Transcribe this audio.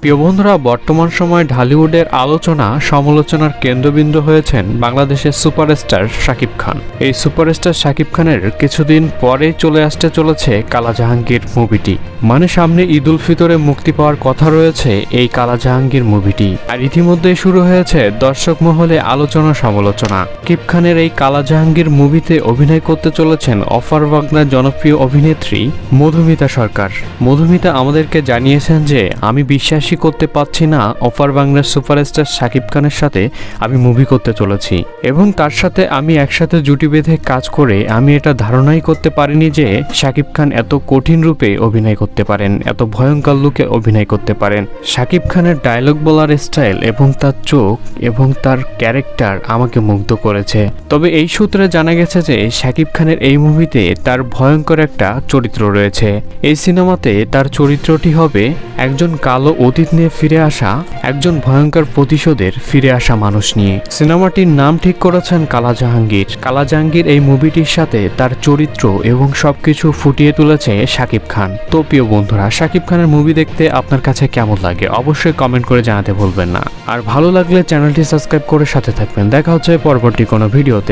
প্রিয় বন্ধুরা, বর্তমান সময়ে ঢালিউডের আলোচনা সমালোচনার কেন্দ্রবিন্দু হয়েছেন বাংলাদেশের সুপারস্টার শাকিব খান। এই সুপারস্টার শাকিব খানের কিছুদিন পরেই চলে আসতে চলেছে কালা জাহাঙ্গীর মুভিটি। মানে সামনে ঈদ উল ফিতরে মুক্তি পাওয়ার কথা রয়েছে এই কালা জাহাঙ্গীর মুভিটি। আর ইতিমধ্যেই শুরু হয়েছে দর্শক মহলে আলোচনা সমালোচনা। শাকিব খানের এই কালা জাহাঙ্গীর মুভিতে অভিনয় করতে চলেছেন অফার বাংলার জনপ্রিয় অভিনেত্রী মধুমিতা সরকার। মধুমিতা আমাদেরকে জানিয়েছেন যে, আমি বিশ্বাসই করতে পারছি না অফার বাংলার সুপারস্টার শাকিব খানের সাথে আমি মুভি করতে চলেছি, এবং তার সাথে আমি একসাথে জুটি বেঁধে কাজ করে আমি এটা ধারণাই করতে পারিনি যে শাকিব খান এত কঠিন রূপে অভিনয় করতে পারেন, এত ভয়ঙ্কর লুকে অভিনয় করতে পারেন। শাকিব খানের ডায়লগ বলার স্টাইল এবং তার চোখ এবং তার ক্যারেক্টার আমাকে মুগ্ধ করেছে। তবে এই সূত্রে জানা গেছে যে শাকিব খানের এই মুভিতে তার ভয়ঙ্কর একটা চরিত্র রয়েছে। এই সিনেমাতে তার চরিত্রটি হবে একজন কালো অতীত নিয়ে ফিরে আসা, একজন ভয়ঙ্কর প্রতিশোধের ফিরে আসা মানুষ নিয়ে। সিনেমাটির নাম ঠিক করেছেন কালা জাহাঙ্গীর। কালা জাহাঙ্গীর এই মুভিটির সাথে তার চরিত্র এবং সবকিছু ফুটিয়ে তুলেছে শাকিব খান। তো প্রিয় বন্ধুরা, শাকিব খানের মুভি দেখতে আপনার কাছে কেমন লাগে অবশ্যই কমেন্ট করে জানাতে ভুলবেন না। আর ভালো লাগলে চ্যানেলটি সাবস্ক্রাইব করে সাথে থাকবেন। দেখা হচ্ছে পরবর্তী কোনো ভিডিওতে।